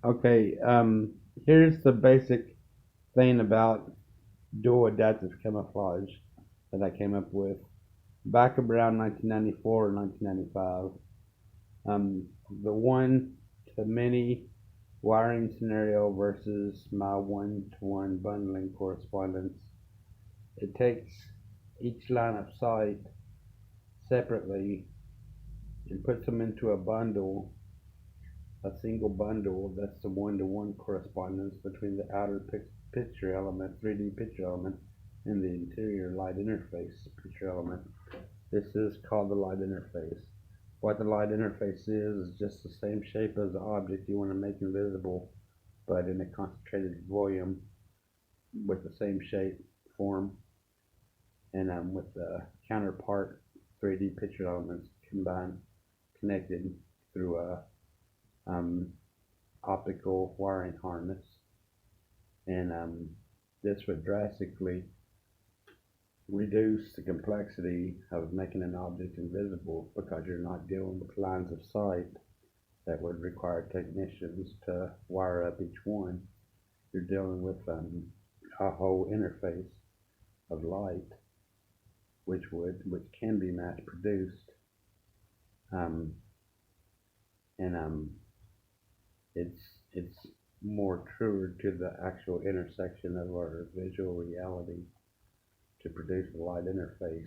Okay, here's the basic thing about dual adaptive camouflage that I came up with back around 1994 or 1995. The one to many wiring scenario versus my one-to-one bundling correspondence. It takes each line of sight separately and puts them into a bundle, a single bundle. That's the one-to-one correspondence between the outer picture element, 3D picture element, and the interior light interface picture element. This is called the light interface. What the light interface is just the same shape as the object you want to make invisible, but in a concentrated volume with the same shape, form, and with the counterpart 3D picture elements combined, connected through a optical wiring harness. And this would drastically reduce the complexity of making an object invisible because you're not dealing with lines of sight that would require technicians to wire up each one. You're dealing with a whole interface of light, which can be mass produced, um, and it's more truer to the actual intersection of our visual reality to produce a light interface,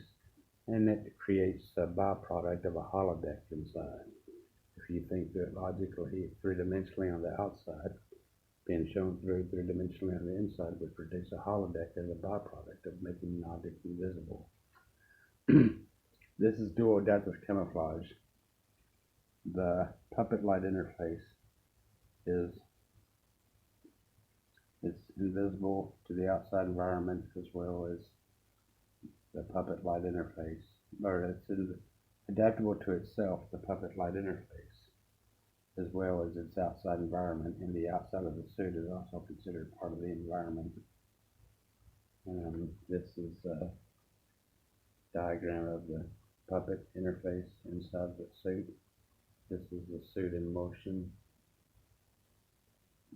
and it creates a byproduct of a holodeck inside. If you think that logically, three-dimensionally on the outside, being shown through three-dimensionally on the inside would produce a holodeck as a byproduct of making an object invisible. This is dual adaptive camouflage. The puppet light interface is it's invisible to the outside environment as well as the puppet light interface, or adaptable to itself, the puppet light interface, as well as its outside environment, and the outside of the suit is also considered part of the environment. And this is a diagram of the puppet interface inside the suit. This is the suit in motion.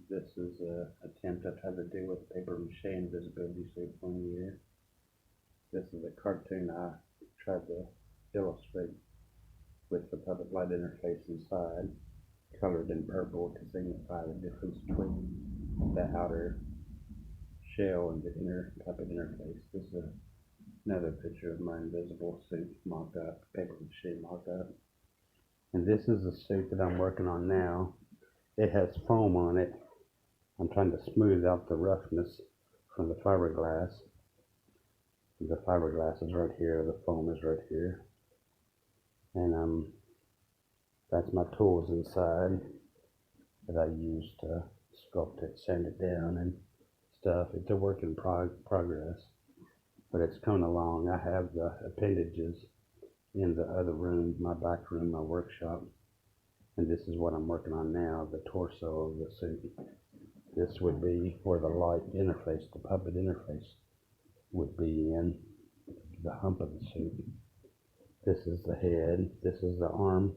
This is an attempt I've had to do with paper mache invisibility suit 1 year. This is a cartoon I tried to illustrate with the puppet light interface inside, colored in purple to signify the difference between the outer shell and the inner puppet interface. This is another picture of my invisible suit mocked up, paper mache mocked up. And this is the suit that I'm working on now. It has foam on it. I'm trying to smooth out the roughness from the fiberglass. The fiberglass is right here, the foam is right here. And that's my tools inside that I use to sculpt it, sand it down and stuff. It's a work in progress, but it's coming along. I have the appendages in the other room, my back room, my workshop, and this is what I'm working on now, the torso of the suit. This would be where the light interface, the puppet interface would be in the hump of the suit. This is the head, this is the arm.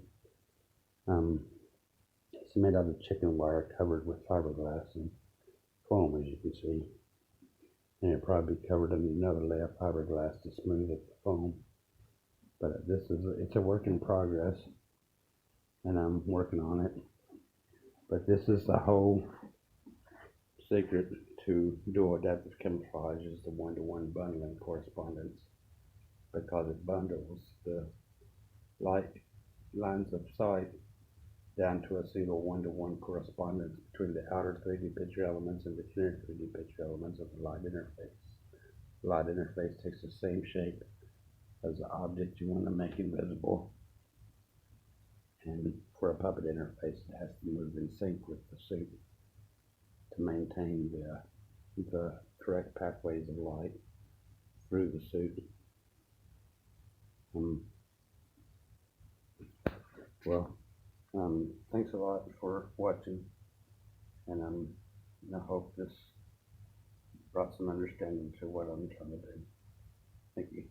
It's made out of chicken wire covered with fiberglass and foam, as you can see. And it'll probably be covered in another layer of fiberglass to smooth out the foam. But it's a work in progress, and I'm working on it. But this is the whole secret to dual adaptive camouflage, is the one-to-one bundling correspondence, because it bundles the light lines of sight down to a single one-to-one correspondence between the outer 3D picture elements and the inner 3D picture elements of the light interface. The light interface takes the same shape as the object you want to make invisible, and for a puppet interface it has to move in sync with the suit to maintain the correct pathways of light through the suit. Thanks a lot for watching, and I hope this brought some understanding to what I'm trying to do. Thank you.